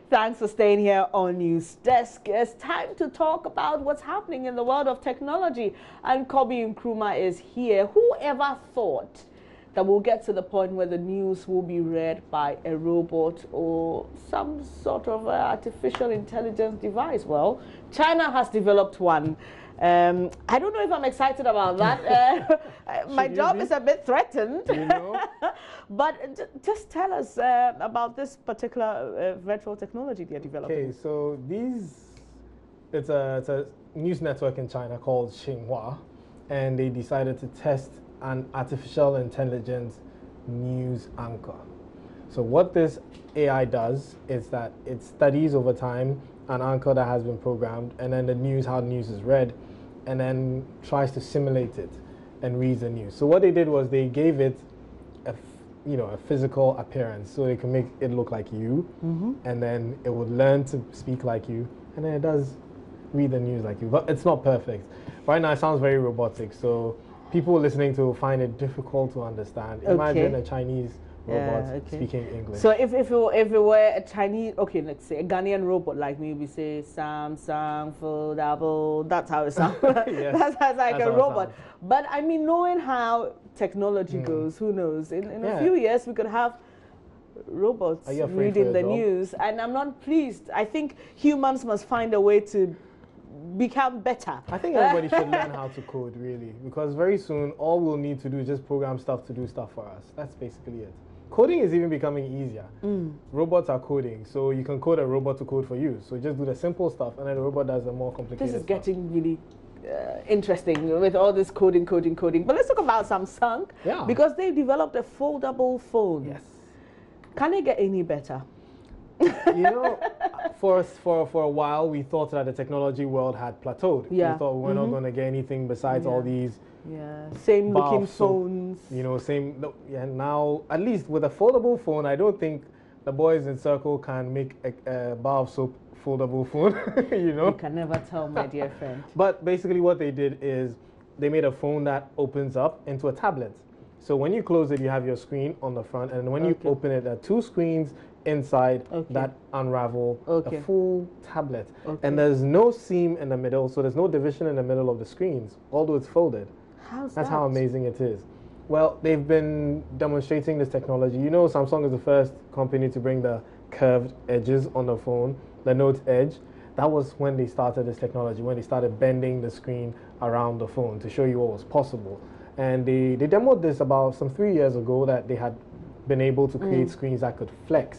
Thanks for staying here on News Desk. It's time to talk about what's happening in the world of technology. And Kobe Nkrumah is here. Whoever thought that we'll get to the point where the news will be read by a robot or some sort of artificial intelligence device? Well, China has developed one. I don't know if I'm excited about that. My job is a bit threatened. You know? But just tell us about this particular virtual technology they're developing. Okay, so it's a news network in China called Xinhua, and they decided to test an artificial intelligence news anchor. So what this AI does is that it studies over time an anchor that has been programmed, and then how the news is read, and then tries to simulate it and reads the news. So what they did was they gave it a physical appearance, so they can make it look like you, and then it would learn to speak like you, and then it does read the news like you. But it's not perfect. Right now it sounds very robotic, so people listening to find it difficult to understand. Imagine a Chinese robot speaking English. So if it were a Chinese, okay, let's say a Ghanaian robot, like maybe say Samsung, Foldable, that's how it sounds. Yes, that's like a robot. But I mean, knowing how technology goes, who knows? In a few years, we could have robots reading the news, and I'm not pleased. I think humans must find a way to become better. I think everybody should learn how to code, really, because very soon all we'll need to do is just program stuff to do stuff for us. That's basically it. Coding is even becoming easier. Robots are coding, so you can code a robot to code for you. So just do the simple stuff, and then the robot does the more complicated stuff. This is getting really interesting with all this coding. But let's talk about Samsung, because they developed a foldable phone. Yes. Can it get any better? You know, for a while, we thought that the technology world had plateaued. We thought we were not going to get anything besides all these same looking phones. You know, now, at least with a foldable phone, I don't think the boys in Circle can make a bar of soap foldable phone. You know? You can never tell, my dear friend. But basically what they did is they made a phone that opens up into a tablet. So when you close it, you have your screen on the front, and when you open it, there are two screens inside that unravel a full tablet. And there's no seam in the middle, so there's no division in the middle of the screens, although it's folded. That's how amazing it is. Well, they've been demonstrating this technology. You know, Samsung is the first company to bring the curved edges on the phone, the Note Edge. That was when they started this technology, when they started bending the screen around the phone to show you what was possible. And they demoed this about 3 years ago, that they had been able to create screens that could flex.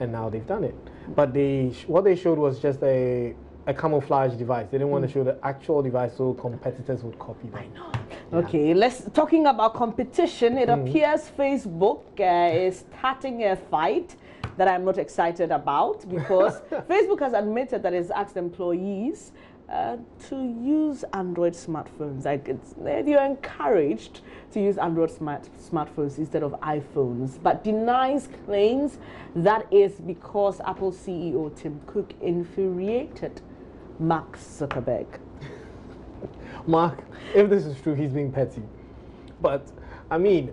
And now they've done it. But what they showed was just a camouflage device. They didn't want to show the actual device so competitors would copy them. I know. Okay, talking about competition, it appears Facebook is starting a fight that I'm not excited about, because Facebook has admitted that it's asked employees to use Android smartphones. You're encouraged to use Android smartphones instead of iPhones, but denies claims that is because Apple CEO Tim Cook infuriated Mark Zuckerberg. Mark, if this is true, he's being petty. But, I mean,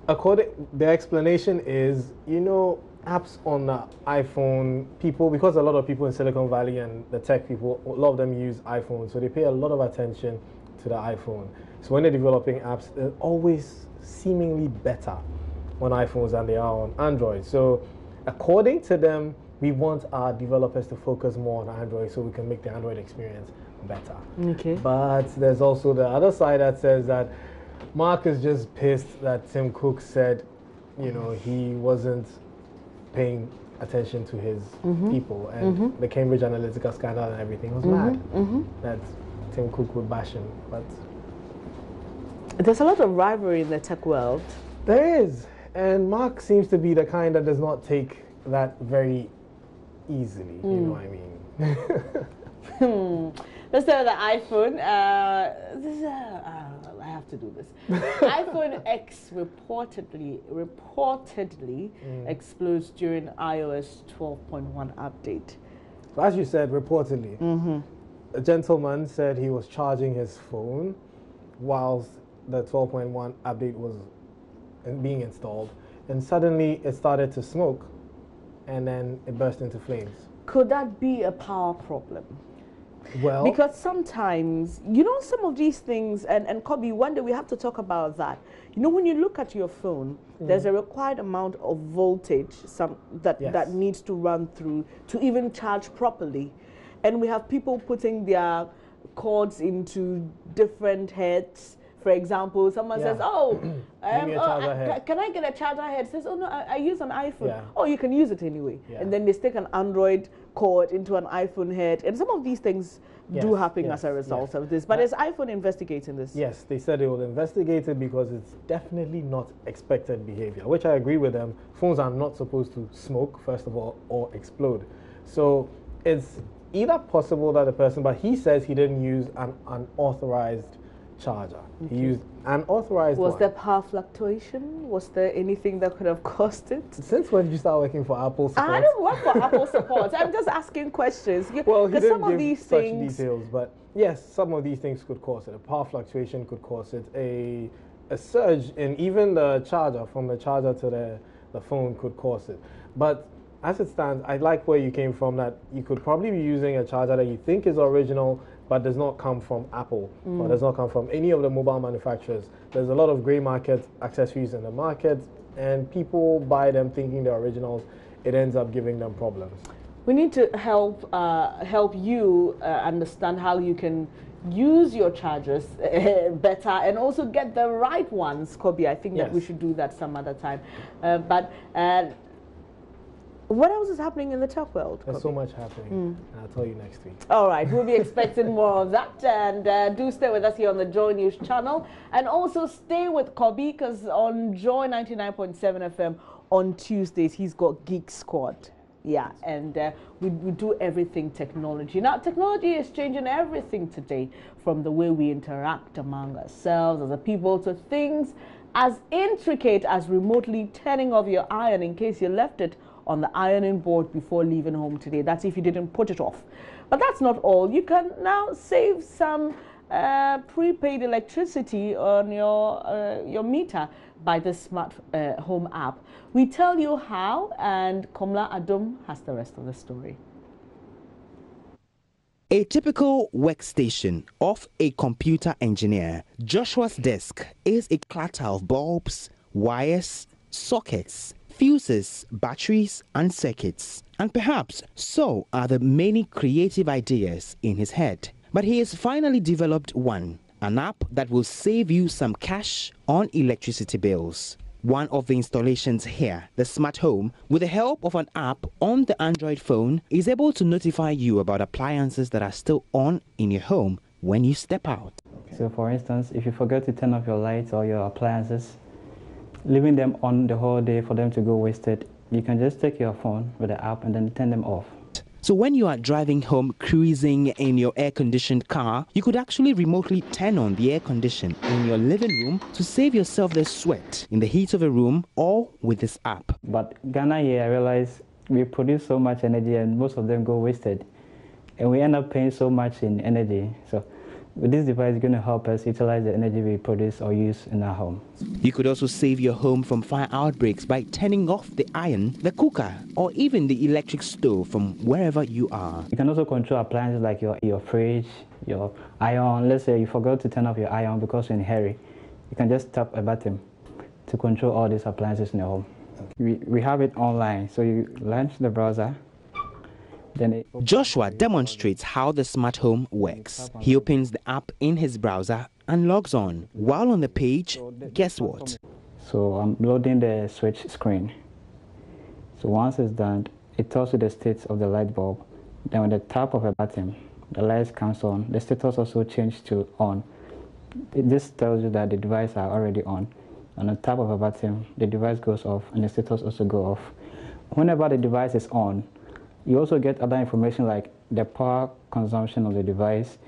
the explanation is, you know, apps on the iPhone, because a lot of people in Silicon Valley and the tech people, a lot of them use iPhones, so they pay a lot of attention to the iPhone. So when they're developing apps, they're always seemingly better on iPhones than they are on Android. So according to them, we want our developers to focus more on Android so we can make the Android experience better. Okay. But there's also the other side that says that Mark is just pissed that Tim Cook said, you know, he wasn't paying attention to his people, and the Cambridge Analytica scandal and everything was mad that Tim Cook would bash him. But there's a lot of rivalry in the tech world. There is, and Mark seems to be the kind that does not take that very easily. You know what I mean? Let's start with the iPhone. I have to do this. iPhone X reportedly explodes during iOS 12.1 update. So as you said, reportedly, a gentleman said he was charging his phone whilst the 12.1 update was being installed, and suddenly it started to smoke. and then it burst into flames. Could that be a power problem? Well, because sometimes, some of these things, and Kobe, one day we have to talk about that. When you look at your phone, there's a required amount of voltage that needs to run through to even charge properly. And we have people putting their cords into different heads. For example, someone says, "Oh, can I get a charger head?" Says, "Oh no, I use an iPhone." Yeah. Oh, you can use it anyway. Yeah. And then they stick an Android cord into an iPhone head, and some of these things do happen as a result of this. But is iPhone investigating this? Yes, they said they will investigate it because it's definitely not expected behavior, which I agree with them. Phones are not supposed to smoke, first of all, or explode. So it's either possible that the person, but he says he didn't use an unauthorized charger. Okay. He used an authorized one. Was there power fluctuation? Was there anything that could have caused it? Since when did you start working for Apple support? I don't work for Apple support. I'm just asking questions. Well, he didn't give such details, but yes, some of these things could cause it. A power fluctuation could cause it. A surge in even the charger, from the charger to the phone, could cause it. But as it stands, I like where you came from, that you could probably be using a charger that you think is original but does not come from Apple or does not come from any of the mobile manufacturers. There's a lot of grey market accessories in the market, and people buy them thinking they're originals. It ends up giving them problems. We need to help you understand how you can use your chargers better and also get the right ones, Kobe. I think that we should do that some other time. What else is happening in the tech world, Kobe? There's so much happening, and I'll tell you next week. All right, we'll be expecting more of that, and do stay with us here on the Joy News channel, and also stay with Kobe, because on Joy 99.7 FM on Tuesdays, he's got Geek Squad. Yeah, and we do everything technology. Now, technology is changing everything today, from the way we interact among ourselves as a people to things as intricate as remotely turning off your iron in case you left it on the ironing board before leaving home today. That's if you didn't put it off. But that's not all. You can now save some prepaid electricity on your meter by the smart home app. We tell you how, and Komla Adom has the rest of the story. A typical workstation of a computer engineer. Joshua's desk is a clutter of bulbs, wires, sockets, fuses, batteries, and circuits. And perhaps so are the many creative ideas in his head. But he has finally developed one, an app that will save you some cash on electricity bills. One of the installations here, the smart home, with the help of an app on the Android phone, is able to notify you about appliances that are still on in your home when you step out. So for instance, if you forget to turn off your lights or your appliances, leaving them on the whole day for them to go wasted, you can just take your phone with the app and then turn them off. So when you are driving home, cruising in your air-conditioned car, you could actually remotely turn on the air condition in your living room to save yourself the sweat in the heat of a room, all with this app. But Ghana here, I realize we produce so much energy and most of them go wasted. And we end up paying so much in energy. So with this device, it's going to help us utilize the energy we produce or use in our home. You could also save your home from fire outbreaks by turning off the iron, the cooker, or even the electric stove from wherever you are. You can also control appliances like your fridge, your iron. Let's say you forgot to turn off your iron because you're in a hurry. You can just tap a button to control all these appliances in your home. We have it online, so you launch the browser. Joshua demonstrates how the smart home works. He opens the app in his browser and logs on. While on the page, guess what? So I'm loading the switch screen. So once it's done, it tells you the state of the light bulb. Then with the tap of a button, the lights comes on. The status also changes to on. This tells you that the device are already on. On the tap of a button, the device goes off and the status also goes off. Whenever the device is on, you also get other information like the power consumption of the device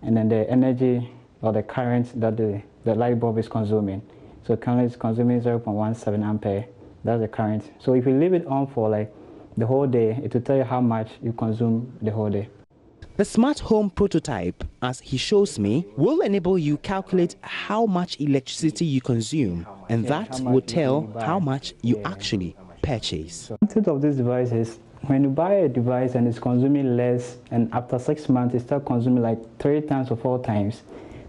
and then the energy or the current that the light bulb is consuming. So currently it's consuming 0.17 ampere. That's the current. So if you leave it on for like the whole day, it will tell you how much you consume the whole day. The smart home prototype, as he shows me, will enable you calculate how much electricity you consume, and that will tell how much you actually purchase. The benefit of this device is when you buy a device and it's consuming less, and after 6 months it starts consuming like 3 times or 4 times,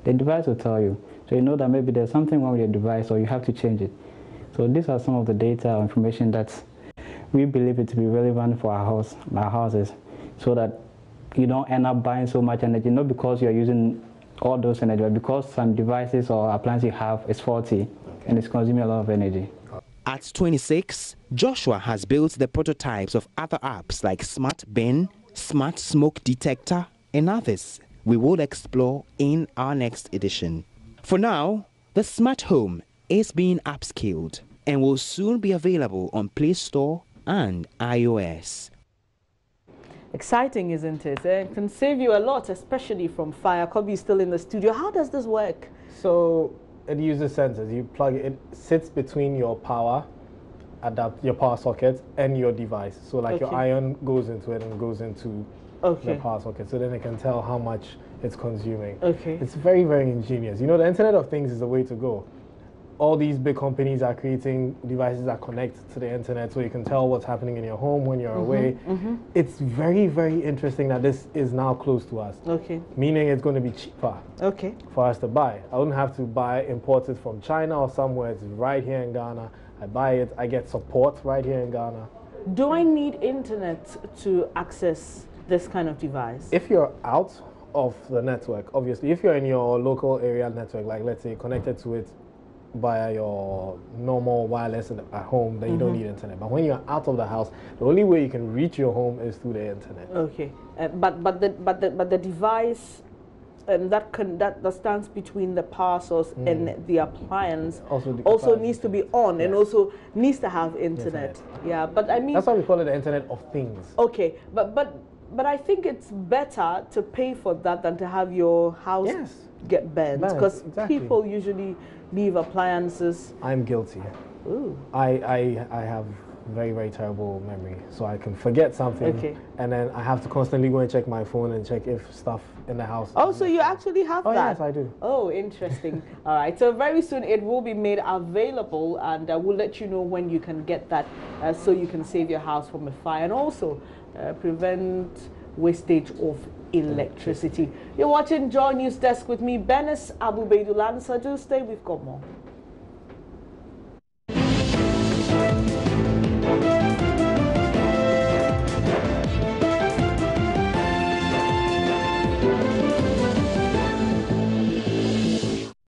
the device will tell you. So you know that maybe there's something wrong with your device or you have to change it. So these are some of the data or information that we believe it to be relevant for our houses, so that you don't end up buying so much energy, not because you're using all those energy, but because some devices or appliances you have is faulty and it's consuming a lot of energy. At 26, Joshua has built the prototypes of other apps like Smart Bin, Smart Smoke Detector, and others we will explore in our next edition. For now, the smart home is being upscaled and will soon be available on Play Store and iOS. Exciting, isn't it? It can save you a lot, especially from fire. Kobe is still in the studio. How does this work? So it uses sensors. You plug it, it sits between your power socket and your device. So like your iron goes into it and goes into the power socket. So then it can tell how much it's consuming. It's very, very ingenious. You know, the Internet of Things is the way to go. All these big companies are creating devices that connect to the internet, so you can tell what's happening in your home when you're away. It's very, very interesting that this is now close to us. Meaning it's going to be cheaper for us to buy. I wouldn't have to buy imported from China or somewhere. It's right here in Ghana. I buy it. I get support right here in Ghana. Do I need internet to access this kind of device? If you're out of the network, obviously, if you're in your local area network, like let's say connected to it via your normal wireless at home, then you don't need internet. But when you're out of the house, the only way you can reach your home is through the internet. But the device that stands between the power source and the appliance also needs to be on and also needs to have internet. Yeah, but I mean that's why we call it the Internet of Things. But I think it's better to pay for that than to have your house get burnt, because people usually leave appliances. I'm guilty. Ooh. I have very, very terrible memory, so I can forget something and then I have to constantly go and check my phone and check if stuff in the house. Oh, so you actually have that? Yes, I do. Oh, interesting. All right, so very soon it will be made available, and we'll let you know when you can get that, so you can save your house from a fire and also prevent wastage of electricity. You're watching Joy News Desk with me, Benis Abubeidullah. So do stay, we've got more.